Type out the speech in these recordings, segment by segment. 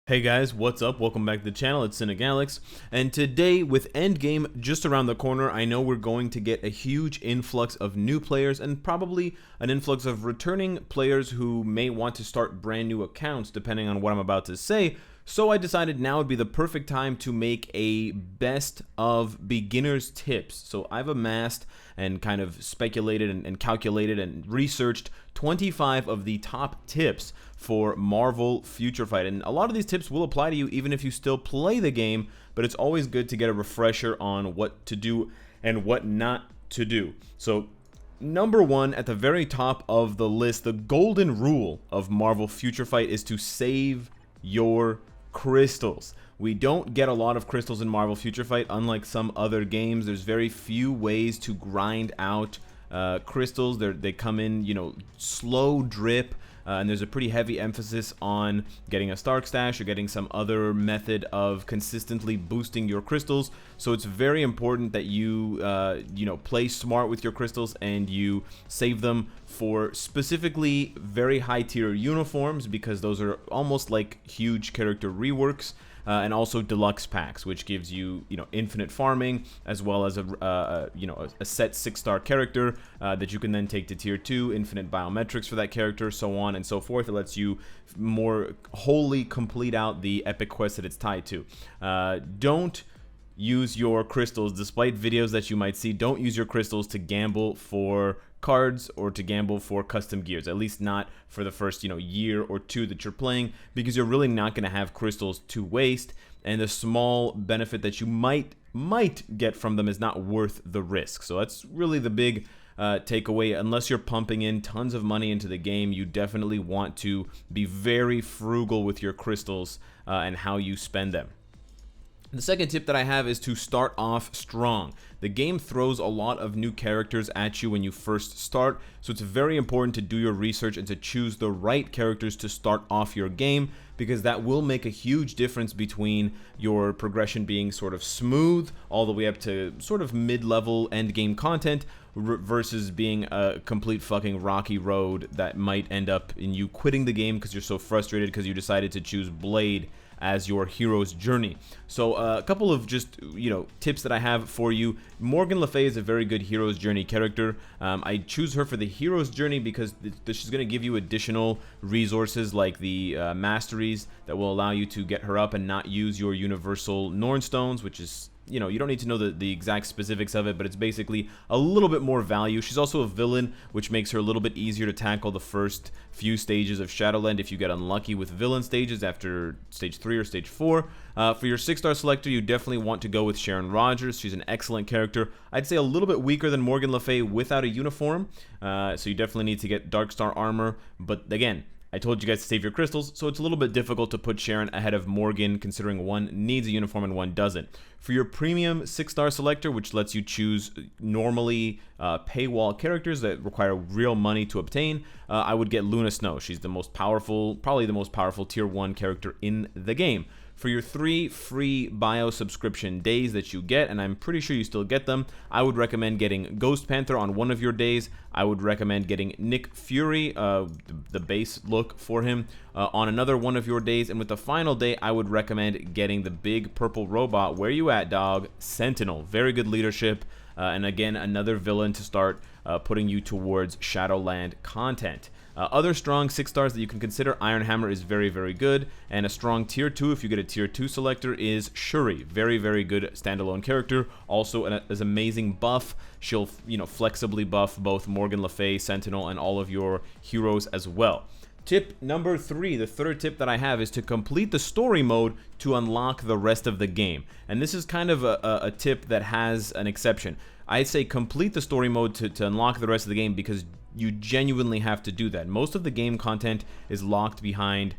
Hey guys, what's up? Welcome back to the channel. It's Cynicalex, and today with Endgame just around the corner, I know we're going to get a huge influx of new players and probably an influx of returning players who may want to start brand new accounts depending on what I'm about to say. So I decided now would be the perfect time to make a best of beginners tips. So I've amassed and kind of speculated and calculated and researched 25 of the top tips for Marvel Future Fight. And a lot of these tips will apply to you even if you still play the game, but it's always good to get a refresher on what to do and what not to do. So number one, at the very top of the list, the golden rule of Marvel Future Fight is to save your crystals. We don't get a lot of crystals in Marvel Future Fight, unlike some other games. There's very few ways to grind out crystals. They come in, slow drip, and there's a pretty heavy emphasis on getting a Stark Stash or getting some other method of consistently boosting your crystals. So it's very important that you, play smart with your crystals and you save them for specifically very high tier uniforms, because those are almost like huge character reworks. And also deluxe packs, which gives you, infinite farming, as well as a set 6-star character that you can then take to tier 2, infinite biometrics for that character, so on and so forth. It lets you more wholly complete out the epic quest that it's tied to. Don't use your crystals, despite videos that you might see, don't use your crystals to gamble for cards or to gamble for custom gears, at least not for the first year or two that you're playing, because you're really not going to have crystals to waste, and the small benefit that you might get from them is not worth the risk. So that's really the big takeaway. Unless you're pumping in tons of money into the game, you definitely want to be very frugal with your crystals and how you spend them. The second tip that I have is to start off strong. The game throws a lot of new characters at you when you first start, so it's very important to do your research and to choose the right characters to start off your game, because that will make a huge difference between your progression being sort of smooth all the way up to sort of mid-level end game content versus being a complete fucking rocky road that might end up in you quitting the game because you're so frustrated because you decided to choose Blade as your hero's journey. So a couple of just tips that I have for you. Morgan Le Fay is a very good hero's journey character. I choose her for the hero's journey because she's going to give you additional resources like the masteries that will allow you to get her up and not use your universal Norn stones, which is, you don't need to know the exact specifics of it, but it's basically a little bit more value. She's also a villain, which makes her a little bit easier to tackle the first few stages of Shadowland if you get unlucky with villain stages after stage 3 or stage 4. For your 6-star selector, you definitely want to go with Sharon Rogers. She's an excellent character. I'd say a little bit weaker than Morgan Le Fay without a uniform, so you definitely need to get Dark Star armor, but again, I told you guys to save your crystals, so it's a little bit difficult to put Sharon ahead of Morgan, considering one needs a uniform and one doesn't. For your premium 6-star selector, which lets you choose normally paywall characters that require real money to obtain, I would get Luna Snow. She's the most powerful, probably the most powerful tier 1 character in the game. For your 3 free bio subscription days that you get, and I'm pretty sure you still get them, I would recommend getting Ghost Panther on one of your days. I would recommend getting Nick Fury, the base look for him, on another one of your days. And with the final day, I would recommend getting the big purple robot. Where you at, dog? Sentinel. Very good leadership. And again, another villain to start putting you towards Shadowland content. Other strong 6-stars that you can consider, Iron Hammer is very, very good, and a strong tier 2, if you get a tier 2 selector, is Shuri. Very, very good standalone character. Also an amazing buff. She'll, flexibly buff both Morgan Le Fay, Sentinel, and all of your heroes as well. Tip number 3, the third tip that I have, is to complete the story mode to unlock the rest of the game. And this is kind of a tip that has an exception. I say complete the story mode to unlock the rest of the game because you genuinely have to do that. Most of the game content is locked behind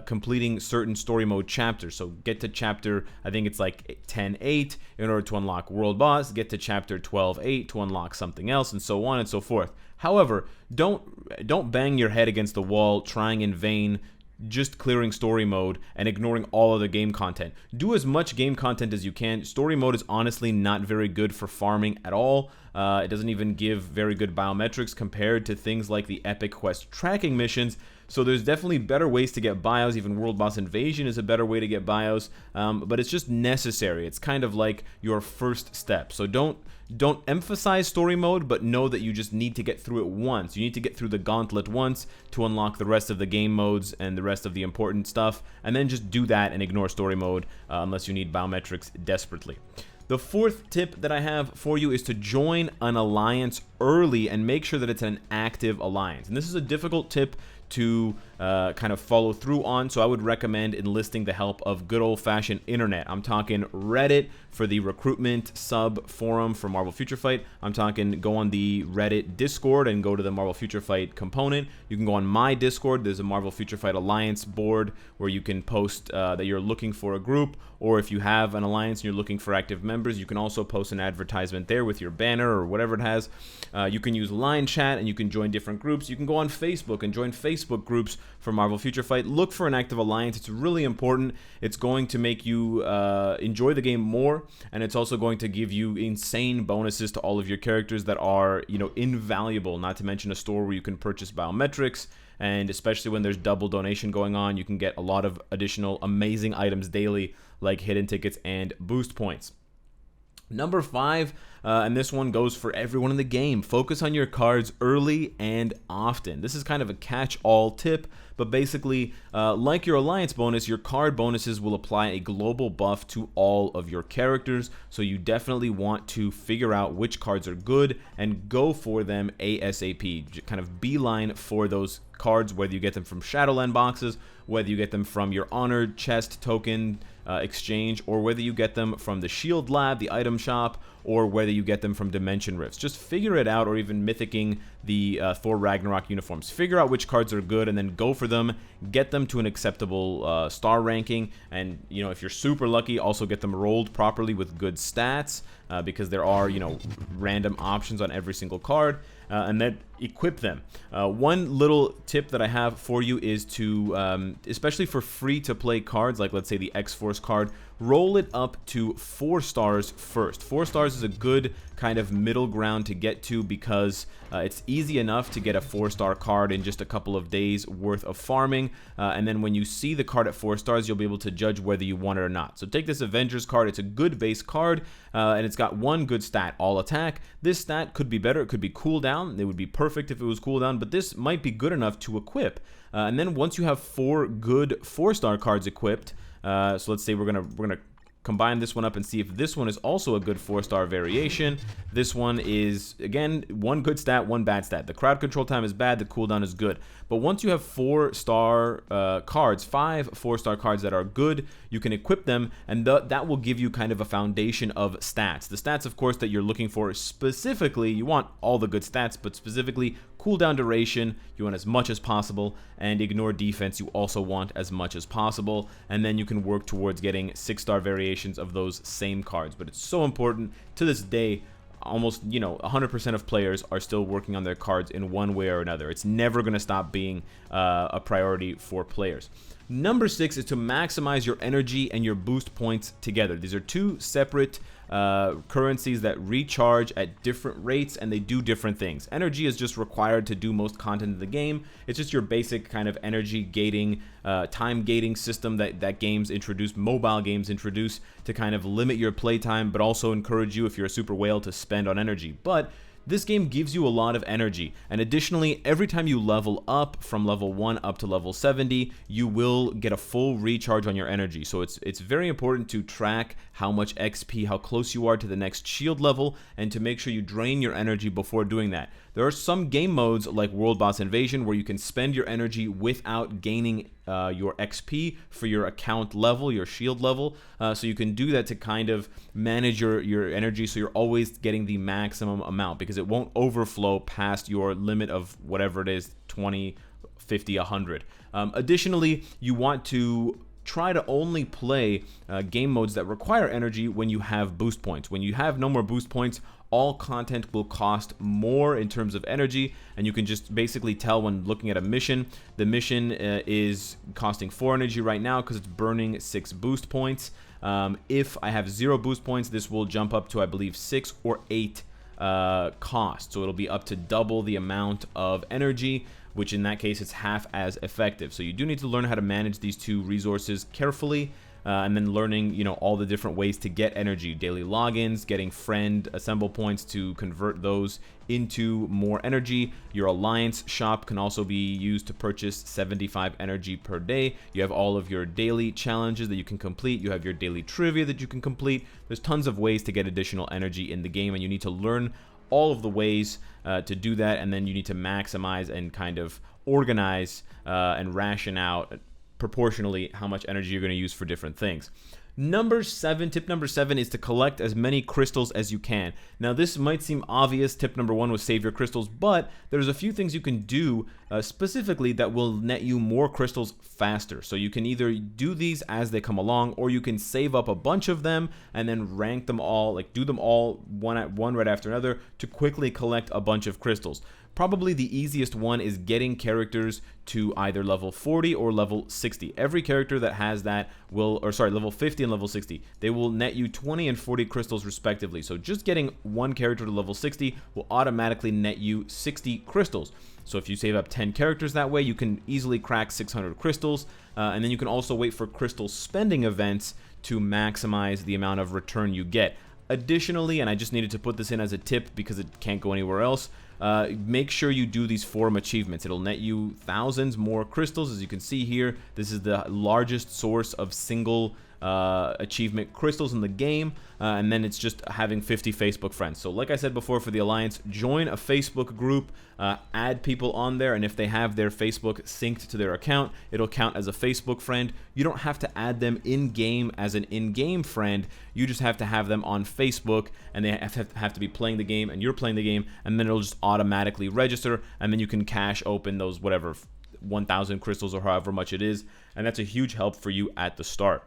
completing certain story mode chapters. So get to chapter, I think it's like 10.8 in order to unlock World Boss, get to chapter 12.8 to unlock something else, and so on and so forth. However, don't bang your head against the wall trying in vain just clearing story mode and ignoring all other game content. Do as much game content as you can. Story mode is honestly not very good for farming at all. It doesn't even give very good biometrics compared to things like the epic quest tracking missions. So there's definitely better ways to get bios. Even World Boss Invasion is a better way to get bios, but it's just necessary. It's kind of like your first step. So don't emphasize story mode, but know that you just need to get through it once. You need to get through the gauntlet once to unlock the rest of the game modes and the rest of the important stuff, and then just do that and ignore story mode unless you need biometrics desperately. The fourth tip that I have for you is to join an alliance early and make sure that it's an active alliance. And this is a difficult tip to kind of follow through on, so I would recommend enlisting the help of good old-fashioned internet. I'm talking Reddit for the recruitment sub forum for Marvel Future Fight. I'm talking go on the Reddit Discord and go to the Marvel Future Fight component. You can go on my Discord. There's a Marvel Future Fight Alliance board where you can post that you're looking for a group, or if you have an alliance and you're looking for active members, you can also post an advertisement there with your banner or whatever it has. You can use line chat and you can join different groups. You can go on Facebook and join Facebook groups for Marvel Future Fight. Look for an active alliance. It's really important. It's going to make you enjoy the game more, and it's also going to give you insane bonuses to all of your characters that are, you know, invaluable, not to mention a store where you can purchase biometrics, and especially when there's double donation going on, you can get a lot of additional amazing items daily like hidden tickets and boost points. Number 5, and this one goes for everyone in the game, focus on your cards early and often. This is kind of a catch-all tip, but basically, like your alliance bonus, your card bonuses will apply a global buff to all of your characters, so you definitely want to figure out which cards are good and go for them ASAP. Kind of beeline for those cards, whether you get them from Shadowland boxes, whether you get them from your Honored Chest token exchange, or whether you get them from the Shield Lab, the item shop, or whether you get them from Dimension Rifts. Just figure it out, or even mythicking the Thor Ragnarok uniforms. Figure out which cards are good and then go for them. Get them to an acceptable star ranking, and you know, if you're super lucky, also get them rolled properly with good stats, because there are, you know, random options on every single card, and then equip them. One little tip that I have for you is to, especially for free-to-play cards, like let's say the X-Force card, roll it up to 4 stars first. 4 stars is a good kind of middle ground to get to, because it's easy enough to get a 4-star card in just a couple of days worth of farming, and then when you see the card at 4 stars, you'll be able to judge whether you want it or not. So take this Avengers card. It's a good base card, and it's got one good stat, all attack. This stat could be better. It could be cooldown. It would be perfect if it was cooldown, but this might be good enough to equip. And then once you have 4 good 4-star cards equipped, so let's say we're gonna combine this one up and see if this one is also a good 4-star variation. This one is, again, one good stat, one bad stat. The crowd control time is bad, the cooldown is good. But once you have 4-star cards, 5 4-star cards that are good, you can equip them, and that will give you kind of a foundation of stats. The stats, of course, that you're looking for specifically, you want all the good stats, but specifically cooldown duration, you want as much as possible, and ignore defense, you also want as much as possible, and then you can work towards getting 6-star variations of those same cards. But it's so important. To this day, almost, you know, 100% of players are still working on their cards in one way or another. It's never going to stop being a priority for players. Number 6 is to maximize your energy and your boost points together. These are 2 separate currencies that recharge at different rates, and they do different things. Energy is just required to do most content in the game. It's just your basic kind of energy gating, time gating system that games introduce, mobile games introduce, to kind of limit your playtime, but also encourage you, if you're a super whale, to spend on energy. But this game gives you a lot of energy, and additionally, every time you level up from level 1 up to level 70, you will get a full recharge on your energy. So it's very important to track how much XP, how close you are to the next shield level, and to make sure you drain your energy before doing that. There are some game modes like World Boss Invasion where you can spend your energy without gaining your XP for your account level, your shield level. So you can do that to kind of manage your energy, so you're always getting the maximum amount, because it won't overflow past your limit of whatever it is, 20, 50, 100. Additionally, you want to try to only play game modes that require energy when you have boost points. When you have no more boost points, all content will cost more in terms of energy, and you can just basically tell when looking at a mission. The mission is costing 4 energy right now because it's burning 6 boost points. If I have 0 boost points, this will jump up to, I believe, 6 or 8 cost, so it'll be up to double the amount of energy. which in that case it's half as effective. So you do need to learn how to manage these two resources carefully. And then learning, you know, all the different ways to get energy, daily logins, getting friend assemble points to convert those into more energy. Your alliance shop can also be used to purchase 75 energy per day. You have all of your daily challenges that you can complete. You have your daily trivia that you can complete. There's tons of ways to get additional energy in the game, and you need to learn all of the ways to do that, and then you need to maximize and kind of organize and ration out proportionally how much energy you're going to use for different things. Tip number 7 is to collect as many crystals as you can. Now this might seem obvious. Tip number 1 was save your crystals, but there's a few things you can do specifically that will net you more crystals faster. So you can either do these as they come along, or you can save up a bunch of them and then rank them all, like do them all one right after another to quickly collect a bunch of crystals. Probably the easiest one is getting characters to either level 40 or level 60. Every character that has that will, or sorry, level 50 and level 60, they will net you 20 and 40 crystals respectively. So just getting one character to level 60 will automatically net you 60 crystals. So if you save up 10 characters that way, you can easily crack 600 crystals. And then you can also wait for crystal spending events to maximize the amount of return you get. Additionally, and I just needed to put this in as a tip because it can't go anywhere else, make sure you do these forum achievements. It'll net you thousands more crystals. As you can see here, this is the largest source of single achievement crystals in the game, and then it's just having 50 Facebook friends. So like I said before, for the Alliance, join a Facebook group, add people on there, and if they have their Facebook synced to their account, it'll count as a Facebook friend. You don't have to add them in-game as an in-game friend. You just have to have them on Facebook, and they have to be playing the game, and you're playing the game, and then it'll just automatically register, and then you can cash open those whatever 1,000 crystals or however much it is, and that's a huge help for you at the start.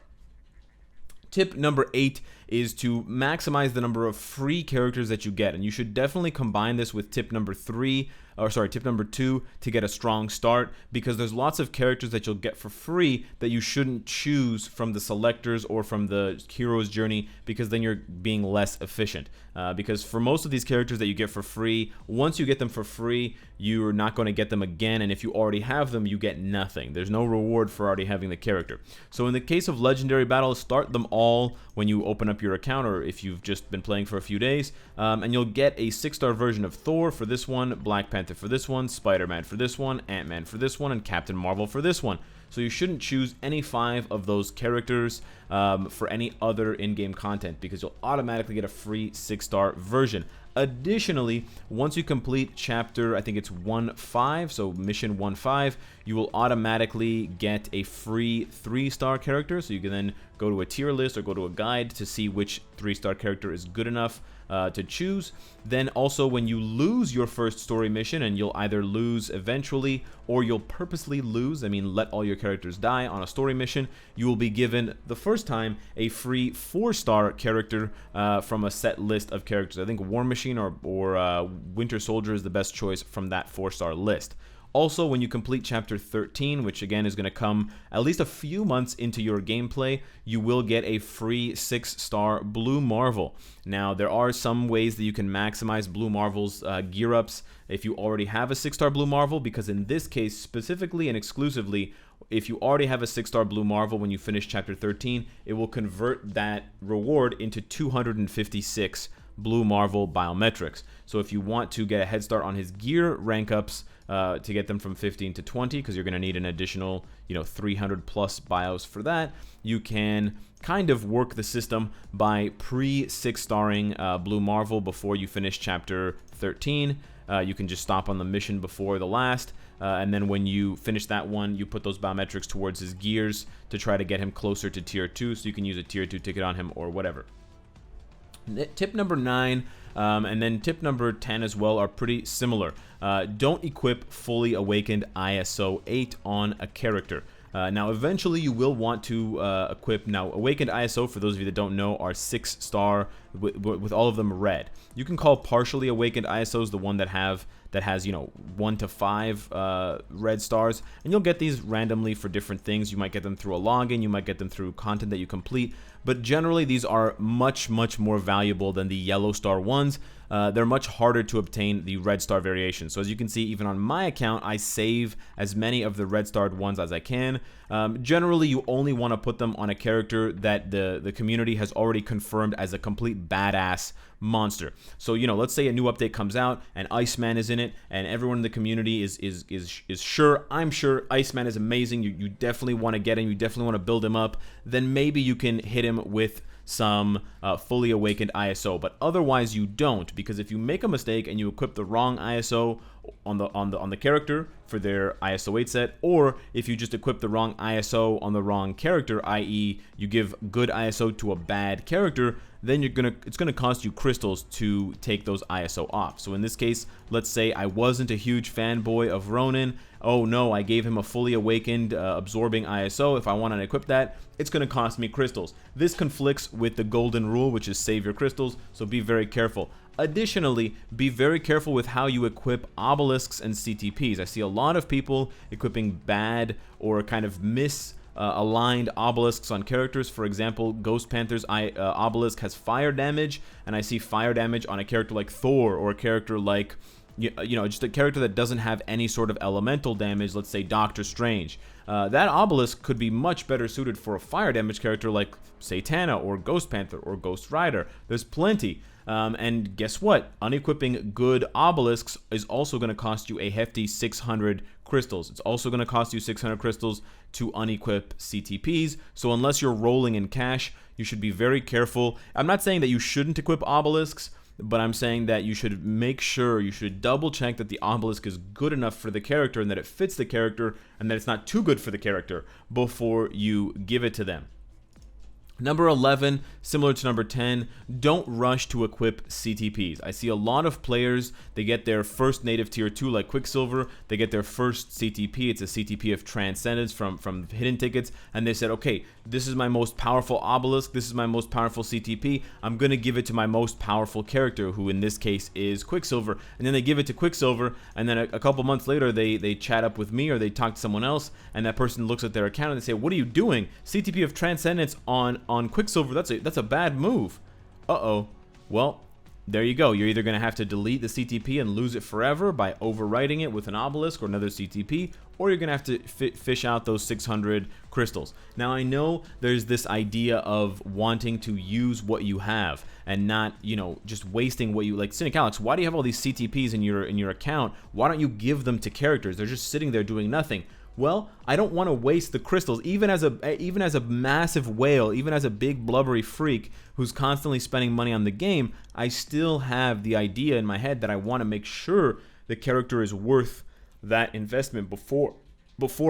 Tip number 8 is to maximize the number of free characters that you get, and you should definitely combine this with tip number 2 to get a strong start, because there's lots of characters that you'll get for free that you shouldn't choose from the selectors or from the hero's journey, because then you're being less efficient. Because for most of these characters that you get for free, once you get them for free, you're not going to get them again, and if you already have them, you get nothing. There's no reward for already having the character. So in the case of legendary battles, start them all when you open up your account, or if you've just been playing for a few days, and you'll get a 6-star version of Thor for this one, Black Panther for this one, Spider-Man for this one, Ant-Man for this one, and Captain Marvel for this one. So you shouldn't choose any 5 of those characters for any other in-game content, because you'll automatically get a free 6-star version. Additionally, once you complete chapter, I think it's 1.5, so mission 1.5, you will automatically get a free 3-star character. So you can then go to a tier list or go to a guide to see which 3-star character is good enough to choose. Then also, when you lose your first story mission, and you'll either lose eventually or you'll purposely lose, I mean let all your characters die on a story mission, you will be given the first time a free 4-star character from a set list of characters. I think War Machine or Winter Soldier is the best choice from that 4-star list. Also, when you complete Chapter 13, which again is going to come at least a few months into your gameplay, you will get a free 6-star Blue Marvel. Now, there are some ways that you can maximize Blue Marvel's gear-ups if you already have a 6-star Blue Marvel, because in this case, specifically and exclusively, if you already have a 6-star Blue Marvel when you finish Chapter 13, it will convert that reward into 256 Blue Marvel biometrics. So if you want to get a head start on his gear rank ups to get them from 15 to 20, because you're going to need an additional 300 plus bios for that, you can kind of work the system by pre-6-starring Blue Marvel before you finish Chapter 13. You can just stop on the mission before the last, and then when you finish that one, you put those biometrics towards his gears to try to get him closer to Tier 2, so you can use a Tier 2 ticket on him or whatever. Tip number 9 and then tip number 10 as well are pretty similar. Don't equip fully awakened ISO 8 on a character. Now, eventually you will want to equip. Now, awakened ISO, for those of you that don't know, are 6-star with all of them red. You can call partially awakened ISOs the one that have that has, you know, 1 to 5 red stars, and you'll get these randomly for different things. You might get them through a login, you might get them through content that you complete, but generally these are much more valuable than the yellow star ones. They're much harder to obtain the red star variation. So as you can see, even on my account, I save as many of the red starred ones as I can. Generally, you only want to put them on a character that the community has already confirmed as a complete badass monster. So, you know, let's say a new update comes out and Iceman is in it, and everyone in the community is sure, I'm sure Iceman is amazing. You definitely want to get him. You definitely want to build him up. Then maybe you can hit him with some fully awakened ISO, but otherwise you don't, because if you make a mistake and you equip the wrong ISO on the character for their ISO 8 set, or if you just equip the wrong ISO on the wrong character, i.e. you give good ISO to a bad character, then it's gonna cost you crystals to take those ISO off. So in this case, let's say I wasn't a huge fanboy of Ronin. Oh no, I gave him a fully awakened absorbing ISO. If I want to equip that, it's going to cost me crystals. This conflicts with the golden rule, which is save your crystals, so be very careful. Additionally, be very careful with how you equip obelisks and CTPs. I see a lot of people equipping bad or kind of aligned obelisks on characters. For example, Ghost Panther's obelisk has fire damage, and I see fire damage on a character like Thor, or a character like, you know, just a character that doesn't have any sort of elemental damage, let's say Doctor Strange. That obelisk could be much better suited for a fire damage character like Satana or Ghost Panther or Ghost Rider. There's plenty. And guess what? Unequipping good obelisks is also going to cost you a hefty 600 crystals. It's also going to cost you 600 crystals to unequip CTPs. So unless you're rolling in cash, you should be very careful. I'm not saying that you shouldn't equip obelisks, but I'm saying that you should make sure, you should double check that the obelisk is good enough for the character and that it fits the character and that it's not too good for the character before you give it to them. Number 11, similar to number 10, don't rush to equip CTPs. I see a lot of players, they get their first native tier 2 like Quicksilver, they get their first CTP, it's a CTP of Transcendence from hidden tickets, and they said, okay, this is my most powerful obelisk, this is my most powerful CTP, I'm going to give it to my most powerful character, who in this case is Quicksilver. And then they give it to Quicksilver, and then a couple months later they chat up with me or they talk to someone else, and that person looks at their account and they say, what are you doing? CTP of Transcendence on Quicksilver, that's a bad move. Uh-oh. Well, there you go. You're either going to have to delete the CTP and lose it forever by overwriting it with an obelisk or another CTP, or you're going to have to fish out those 600 crystals. Now, I know there's this idea of wanting to use what you have and not, you know, just wasting what you, like Cynicalex, why do you have all these CTPs in your account? Why don't you give them to characters? They're just sitting there doing nothing. Well, I don't want to waste the crystals, even as a massive whale, even as a big blubbery freak who's constantly spending money on the game. I still have the idea in my head that I want to make sure the character is worth that investment before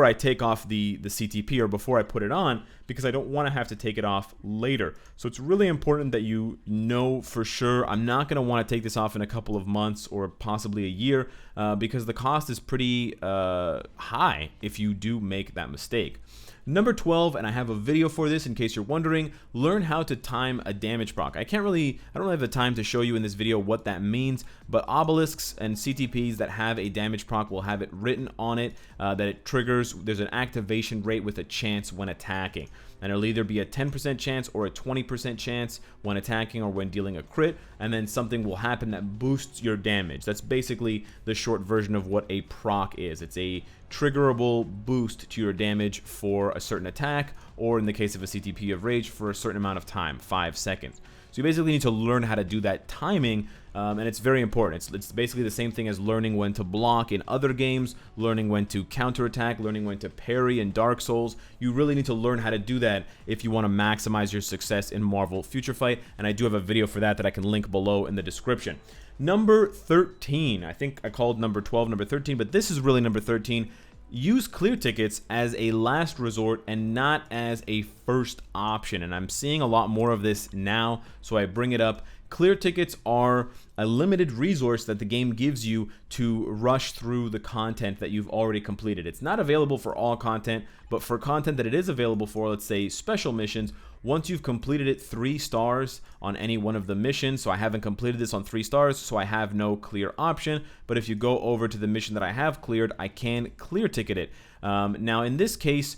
I take off the CTP or before I put it on, because I don't want to have to take it off later. So it's really important that you know for sure. I'm not going to want to take this off in a couple of months or possibly a year because the cost is pretty high if you do make that mistake. Number 12, and I have a video for this in case you're wondering, learn how to time a damage proc. I don't really have the time to show you in this video what that means, but obelisks and CTPs that have a damage proc will have it written on it that it triggers. There's an activation rate with a chance when attacking. And it'll either be a 10% chance or a 20% chance when attacking or when dealing a crit, and then something will happen that boosts your damage. That's basically the short version of what a proc is. It's a triggerable boost to your damage for a certain attack, or in the case of a CTP of Rage, for a certain amount of time, 5 seconds. So you basically need to learn how to do that timing, and it's very important. It's basically the same thing as learning when to block in other games, learning when to counterattack, learning when to parry in Dark Souls. You really need to learn how to do that if you want to maximize your success in Marvel Future Fight, and I do have a video for that I can link below in the description. Number 13, I think I called number 12 number 13, but this is really number 13. Use clear tickets as a last resort and not as a first option, and I'm seeing a lot more of this now, so I bring it up. Clear tickets are a limited resource that the game gives you to rush through the content that you've already completed. It's not available for all content, but for content that it is available for, let's say special missions, once you've completed it 3 stars on any one of the missions, so I haven't completed this on 3 stars, so I have no clear option, but if you go over to the mission that I have cleared, I can clear ticket it. Now in this case,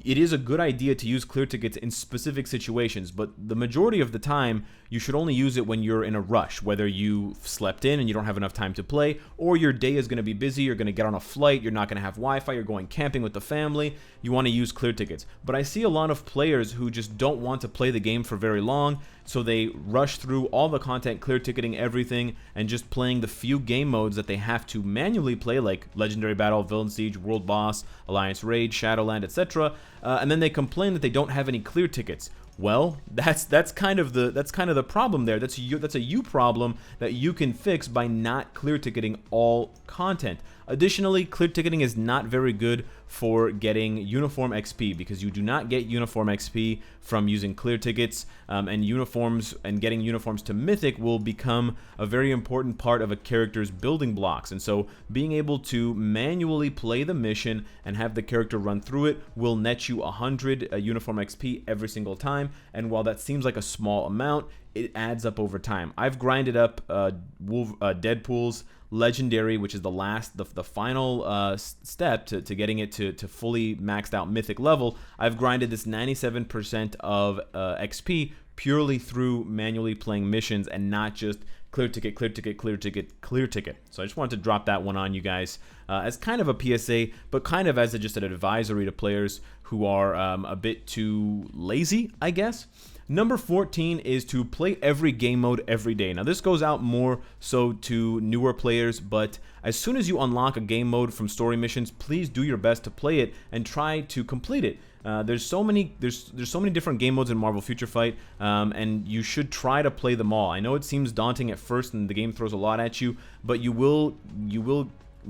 it is a good idea to use clear tickets in specific situations, but the majority of the time, you should only use it when you're in a rush, whether you slept in and you don't have enough time to play, or your day is going to be busy, you're going to get on a flight, you're not going to have Wi-Fi, you're going camping with the family, you want to use clear tickets. But I see a lot of players who just don't want to play the game for very long, so they rush through all the content, clear ticketing everything, and just playing the few game modes that they have to manually play, like Legendary Battle, Villain Siege, World Boss, Alliance Raid, Shadowland, etc. And then they complain that they don't have any clear tickets. Well, that's kind of the problem there. That's a you problem that you can fix by not clear ticketing all content. Additionally, clear ticketing is not very good for getting uniform XP, because you do not get uniform XP from using clear tickets, and uniforms and getting uniforms to Mythic will become a very important part of a character's building blocks. And so being able to manually play the mission and have the character run through it will net you 100 uniform XP every single time, and while that seems like a small amount, it adds up over time. I've grinded up Deadpool's Legendary, which is the final step to getting it to fully maxed out Mythic level. I've grinded this 97% of XP purely through manually playing missions and not just clear ticket, clear ticket, clear ticket, clear ticket. So I just wanted to drop that one on you guys as kind of a PSA, but kind of as just an advisory to players who are a bit too lazy, I guess. Number 14 is to play every game mode every day. Now this goes out more so to newer players, but as soon as you unlock a game mode from story missions, please do your best to play it and try to complete it. There's so many different game modes in Marvel Future Fight, and you should try to play them all. I know it seems daunting at first and the game throws a lot at you, but you will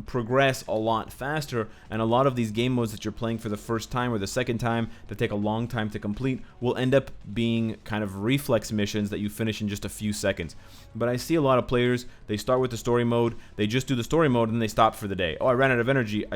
progress a lot faster, and a lot of these game modes that you're playing for the first time or the second time that take a long time to complete will end up being kind of reflex missions that you finish in just a few seconds. But I see a lot of players, they start with the story mode, they just do the story mode and they stop for the day. Oh, I ran out of energy,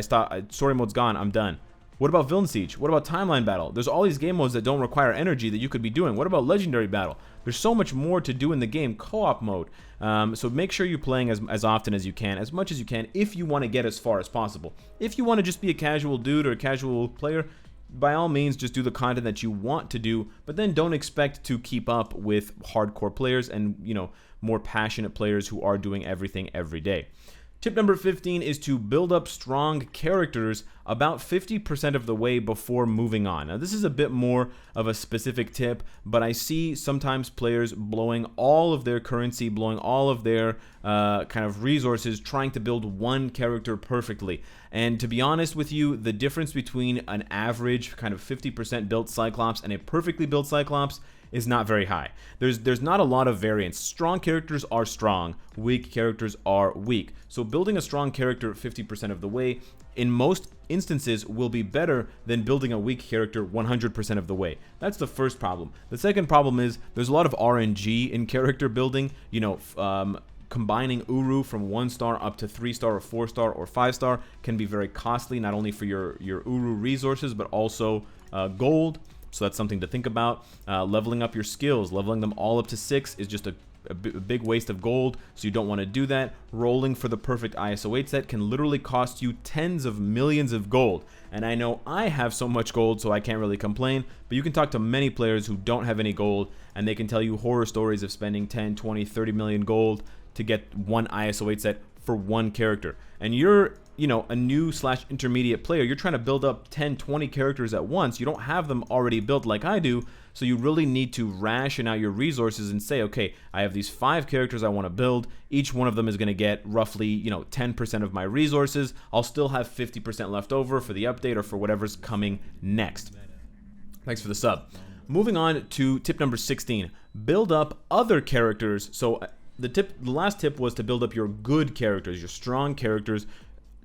story mode's gone, I'm done. What about Villain Siege? What about Timeline Battle? There's all these game modes that don't require energy that you could be doing. What about Legendary Battle? There's so much more to do in the game, co-op mode. So make sure you're playing as often as you can, as much as you can, if you want to get as far as possible. If you want to just be a casual dude or a casual player, by all means, just do the content that you want to do, but then don't expect to keep up with hardcore players and, you know, more passionate players who are doing everything every day. Tip number 15 is to build up strong characters about 50% of the way before moving on. Now, this is a bit more of a specific tip, but I see sometimes players blowing all of their currency, blowing all of their kind of resources, trying to build one character perfectly. And to be honest with you, the difference between an average kind of 50% built Cyclops and a perfectly built Cyclops is not very high. There's not a lot of variance. Strong characters are strong, weak characters are weak. So building a strong character 50% of the way, in most instances, will be better than building a weak character 100% of the way. That's the first problem. The second problem is there's a lot of RNG in character building. You know, combining Uru from 1-star up to 3-star or 4-star or 5-star can be very costly, not only for your Uru resources, but also gold. So that's something to think about. Leveling up your skills, leveling them all up to 6 is just a big waste of gold, so you don't want to do that. Rolling for the perfect ISO 8 set can literally cost you tens of millions of gold. And I know I have so much gold, so I can't really complain, but you can talk to many players who don't have any gold, and they can tell you horror stories of spending 10, 20, 30 million gold to get one ISO 8 set for one character. And you're, you know, a new / intermediate player, you're trying to build up 10, 20 characters at once. You don't have them already built like I do, so you really need to ration out your resources and say, okay, I have these 5 characters I want to build. Each one of them is going to get roughly, you know, 10% of my resources. I'll still have 50% left over for the update or for whatever's coming next. Thanks for the sub. Moving on to tip number 16, build up other characters. So the last tip was to build up your good characters, your strong characters,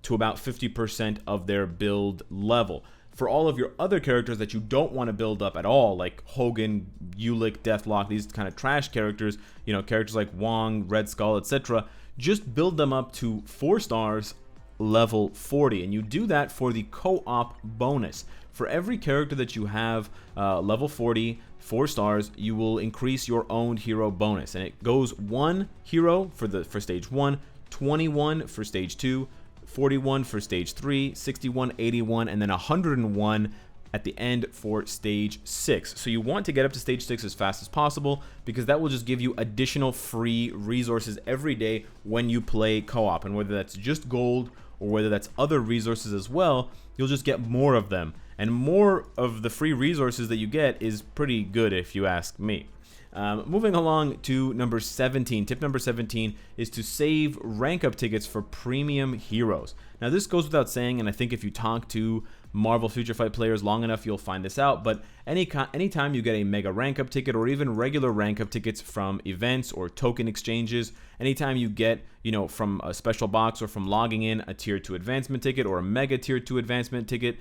to about 50% of their build level. For all of your other characters that you don't want to build up at all, like Hogan, Ulick, Deathlock, these kind of trash characters, characters like Wong, Red Skull, etc., just build them up to 4 stars level 40, and you do that for the co-op bonus. For every character that you have level 40, 4 stars, you will increase your owned hero bonus, and it goes 1 hero for stage 1, 21 for stage 2, 41 for stage 3, 61, 81, and then 101 at the end for stage 6. So you want to get up to stage 6 as fast as possible, because that will just give you additional free resources every day when you play co-op, and whether that's just gold or whether that's other resources as well, you'll just get more of them. And more of the free resources that you get is pretty good if you ask me. Moving along to number 17. Tip number 17 is to save rank up tickets for premium heroes. Now this goes without saying, and I think if you talk to Marvel Future Fight players long enough, you'll find this out, but anytime you get a mega rank up ticket or even regular rank up tickets from events or token exchanges, anytime you get, from a special box or from logging in a tier 2 advancement ticket or a mega tier 2 advancement ticket,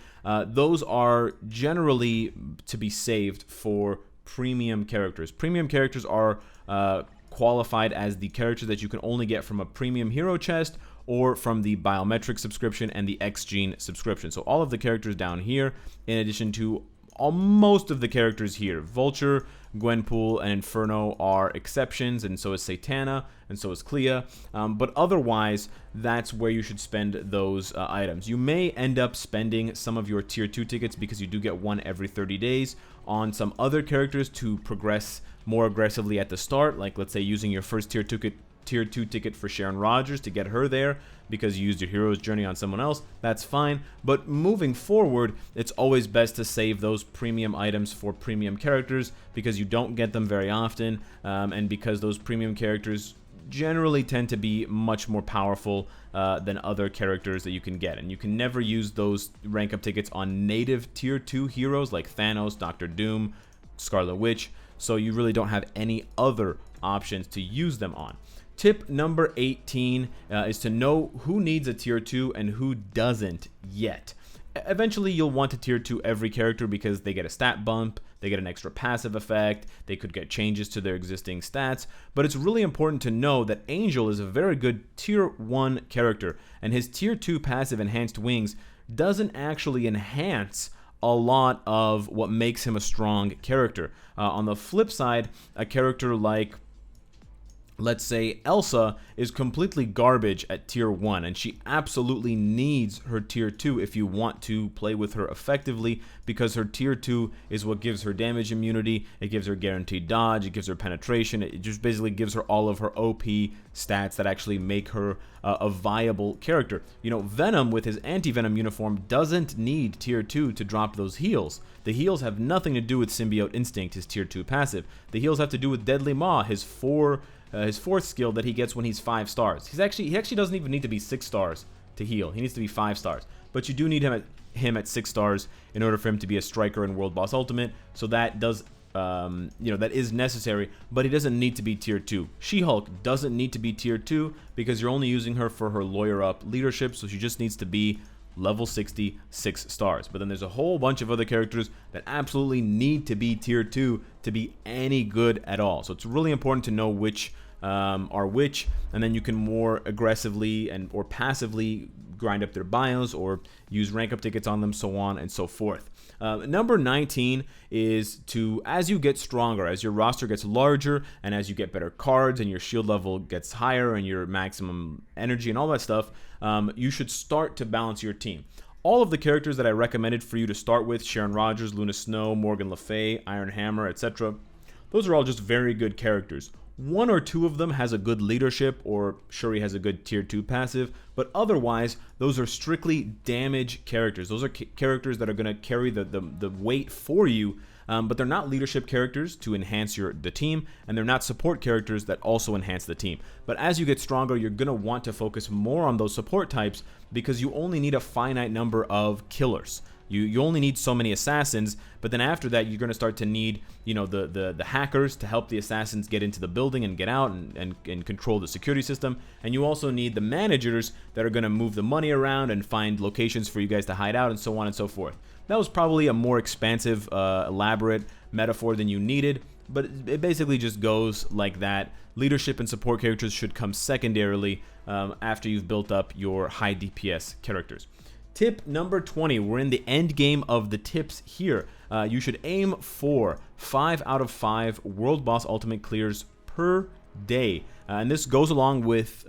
those are generally to be saved for premium characters. Premium characters are qualified as the characters that you can only get from a premium hero chest or from the biometric subscription and the X-Gene subscription. So all of the characters down here, in addition to most of the characters here, Vulture, Gwenpool, and Inferno are exceptions, and so is Satana, and so is Clea, but otherwise, that's where you should spend those items. You may end up spending some of your tier 2 tickets, because you do get one every 30 days, on some other characters to progress more aggressively at the start, like let's say using your first tier 2 ticket for Sharon Rogers to get her there because you used your hero's journey on someone else. That's fine, but moving forward, it's always best to save those premium items for premium characters, because you don't get them very often, and because those premium characters generally tend to be much more powerful than other characters that you can get, and you can never use those rank up tickets on native tier 2 heroes like Thanos, Doctor Doom, Scarlet Witch, so you really don't have any other options to use them on. Tip number 18 is to know who needs a tier 2 and who doesn't yet. Eventually, you'll want to tier 2 every character because they get a stat bump, they get an extra passive effect, they could get changes to their existing stats, but it's really important to know that Angel is a very good tier 1 character, and his tier 2 passive Enhanced Wings doesn't actually enhance a lot of what makes him a strong character. On the flip side, a character like, let's say, Elsa is completely garbage at tier 1, and she absolutely needs her tier 2 if you want to play with her effectively, because her tier 2 is what gives her damage immunity, it gives her guaranteed dodge, it gives her penetration, it just basically gives her all of her OP stats that actually make her a viable character. Venom with his anti-venom uniform doesn't need tier 2 to drop those heals. The heals have nothing to do with Symbiote Instinct, his tier 2 passive. The heals have to do with Deadly Maw, his fourth skill that he gets when he's 5 stars. He actually doesn't even need to be 6 stars to heal. He needs to be 5 stars. But you do need him at 6 stars in order for him to be a striker in World Boss Ultimate. So that does, that is necessary. But he doesn't need to be tier 2. She-Hulk doesn't need to be tier 2 because you're only using her for her lawyer up leadership. So she just needs to be level 60, 6 stars. But then there's a whole bunch of other characters that absolutely need to be tier 2 to be any good at all. So it's really important to know which are which, and then you can more aggressively or passively grind up their bios or use rank up tickets on them, so on and so forth. Number 19 is to, as you get stronger, as your roster gets larger, and as you get better cards and your shield level gets higher and your maximum energy and all that stuff, you should start to balance your team. All of the characters that I recommended for you to start with, Sharon Rogers, Luna Snow, Morgan Le Fay, Iron Hammer, etc., those are all just very good characters. One or two of them has a good leadership, or Shuri has a good tier 2 passive, but otherwise, those are strictly damage characters. Those are characters that are going to carry the weight for you, but they're not leadership characters to enhance the team, and they're not support characters that also enhance the team. But as you get stronger, you're going to want to focus more on those support types because you only need a finite number of killers. You only need so many assassins, but then after that, you're going to start to need, you know, the hackers to help the assassins get into the building and get out and control the security system. And you also need the managers that are going to move the money around and find locations for you guys to hide out and so on and so forth. That was probably a more expansive, elaborate metaphor than you needed, but it basically just goes like that. Leadership and support characters should come secondarily after you've built up your high DPS characters. Tip number 20. We're in the end game of the tips here. You should aim for 5 out of 5 world boss ultimate clears per day. And this goes along with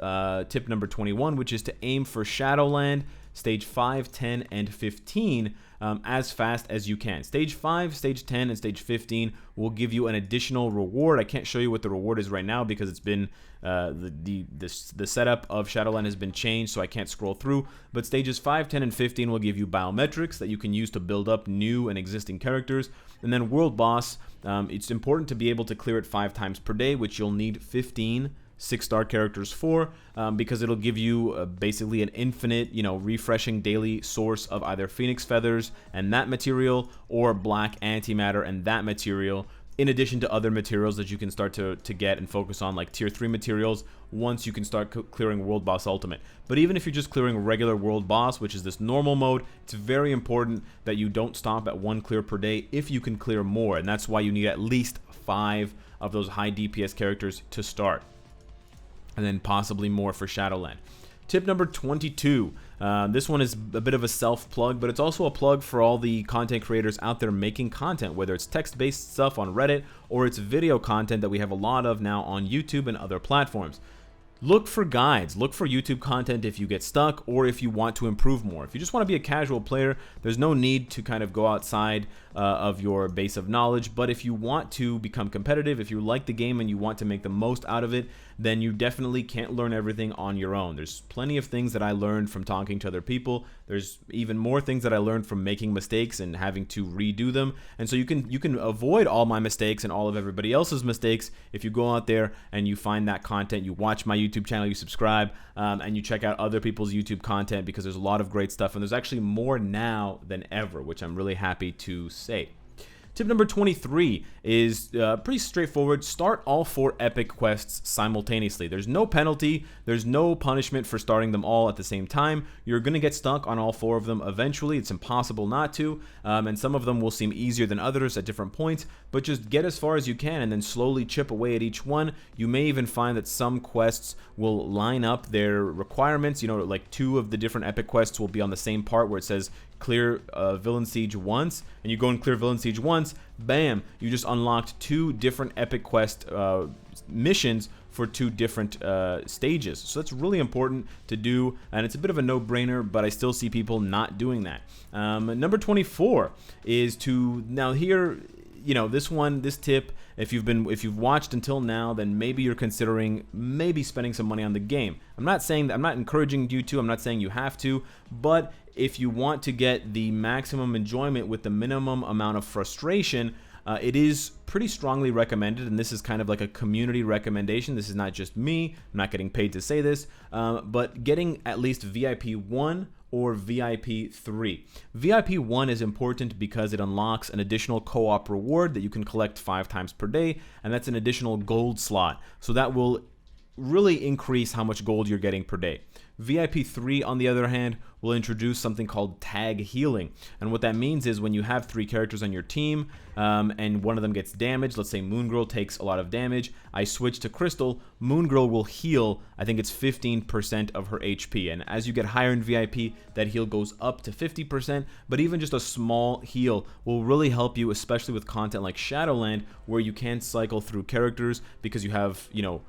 tip number 21, which is to aim for Shadowland, stage 5, 10, and 15 as fast as you can. Stage 5, stage 10, and stage 15 will give you an additional reward. I can't show you what the reward is right now because it's been the setup of Shadowland has been changed, so I can't scroll through. But stages 5, 10, and 15 will give you biometrics that you can use to build up new and existing characters. And then World Boss, it's important to be able to clear it 5 times per day, which you'll need 15 6-star characters for, because it'll give you basically an infinite, you know, refreshing daily source of either Phoenix Feathers and that material, or black antimatter and that material, in addition to other materials that you can start to get and focus on, like tier 3 materials, once you can start clearing World Boss Ultimate. But even if you're just clearing regular World Boss, which is this normal mode, it's very important that you don't stop at 1 clear per day if you can clear more, and that's why you need at least 5 of those high DPS characters to start, and then possibly more for Shadowland. Tip number 22. This one is a bit of a self-plug, but it's also a plug for all the content creators out there making content, whether it's text-based stuff on Reddit or it's video content that we have a lot of now on YouTube and other platforms. Look for guides, look for YouTube content if you get stuck or if you want to improve more. If you just want to be a casual player, there's no need to kind of go outside of your base of knowledge. But if you want to become competitive, if you like the game and you want to make the most out of it, then you definitely can't learn everything on your own. There's plenty of things that I learned from talking to other people. There's even more things that I learned from making mistakes and having to redo them. And so you can avoid all my mistakes and all of everybody else's mistakes if you go out there and you find that content, you watch my YouTube channel, you subscribe, and you check out other people's YouTube content, because there's a lot of great stuff, and there's actually more now than ever, which I'm really happy to say. Tip number 23 is pretty straightforward. Start all 4 epic quests simultaneously. There's no penalty. There's no punishment for starting them all at the same time. You're going to get stuck on all 4 of them eventually. It's impossible not to. And some of them will seem easier than others at different points. But just get as far as you can and then slowly chip away at each one. You may even find that some quests will line up their requirements. You know, like 2 of the different epic quests will be on the same part where it says clear Villain Siege once, and you go and clear Villain Siege once, bam, you just unlocked 2 different epic quest missions for 2 different stages. So that's really important to do, and it's a bit of a no-brainer, but I still see people not doing that. Number 24 is to, now here, you know, this tip, if you've watched until now, then maybe you're considering spending some money on the game. I'm not saying that, I'm not encouraging you to, I'm not saying you have to, but if you want to get the maximum enjoyment with the minimum amount of frustration, it is pretty strongly recommended, and this is kind of like a community recommendation. This is not just me, I'm not getting paid to say this, but getting at least VIP 1 or VIP 3. VIP 1 is important because it unlocks an additional co-op reward that you can collect 5 times per day, and that's an additional gold slot. So that will really increase how much gold you're getting per day. VIP 3, on the other hand, will introduce something called tag healing. And what that means is when you have 3 characters on your team and one of them gets damaged, let's say Moon Girl takes a lot of damage, I switch to Crystal, Moon Girl will heal, I think it's 15% of her HP. And as you get higher in VIP, that heal goes up to 50%, but even just a small heal will really help you, especially with content like Shadowland, where you can cycle through characters because you have, you know,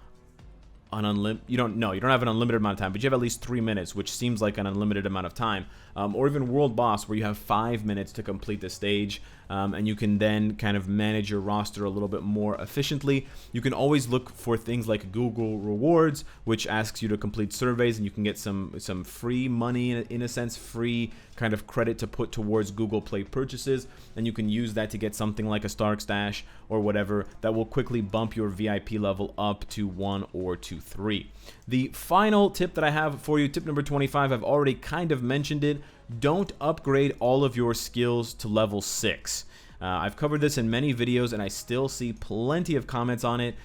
you don't have an unlimited amount of time, but you have at least 3 minutes, which seems like an unlimited amount of time, or even World Boss, where you have 5 minutes to complete the stage, and you can then kind of manage your roster a little bit more efficiently. You can always look for things like Google Rewards, which asks you to complete surveys, and you can get some free money, in a sense, free kind of credit to put towards Google Play purchases, and you can use that to get something like a Stark Stash or whatever that will quickly bump your VIP level up to 1 or 2 to 3. The final tip that I have for you, tip number 25, I've already kind of mentioned it. Don't upgrade all of your skills to level 6. I've covered this in many videos, and I still see plenty of comments on it.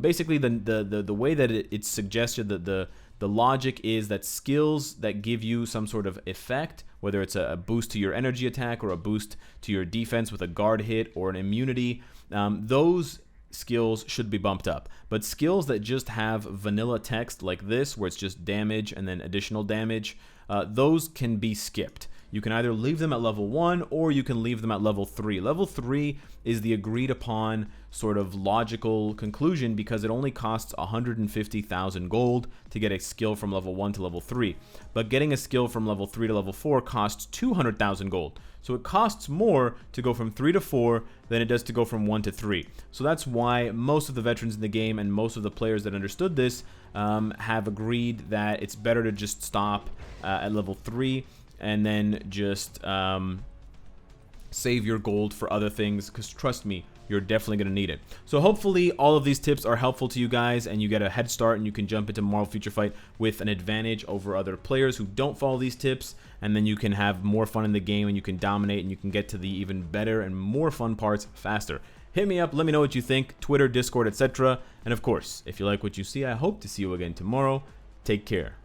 Basically, the way that it's suggested, that the logic is that skills that give you some sort of effect, whether it's a boost to your energy attack or a boost to your defense with a guard hit or an immunity, those skills should be bumped up. But skills that just have vanilla text like this, where it's just damage and then additional damage, those can be skipped. You can either leave them at level 1 or you can leave them at level 3. Level 3 is the agreed upon sort of logical conclusion because it only costs 150,000 gold to get a skill from level 1 to level 3. But getting a skill from level 3 to level 4 costs 200,000 gold. So it costs more to go from 3 to 4 than it does to go from 1 to 3. So that's why most of the veterans in the game and most of the players that understood this have agreed that it's better to just stop at level 3 and then just save your gold for other things, because trust me, you're definitely going to need it. So hopefully all of these tips are helpful to you guys and you get a head start and you can jump into Marvel Future Fight with an advantage over other players who don't follow these tips, and then you can have more fun in the game and you can dominate and you can get to the even better and more fun parts faster. Hit me up, let me know what you think, Twitter, Discord, etc. And of course, if you like what you see, I hope to see you again tomorrow. Take care.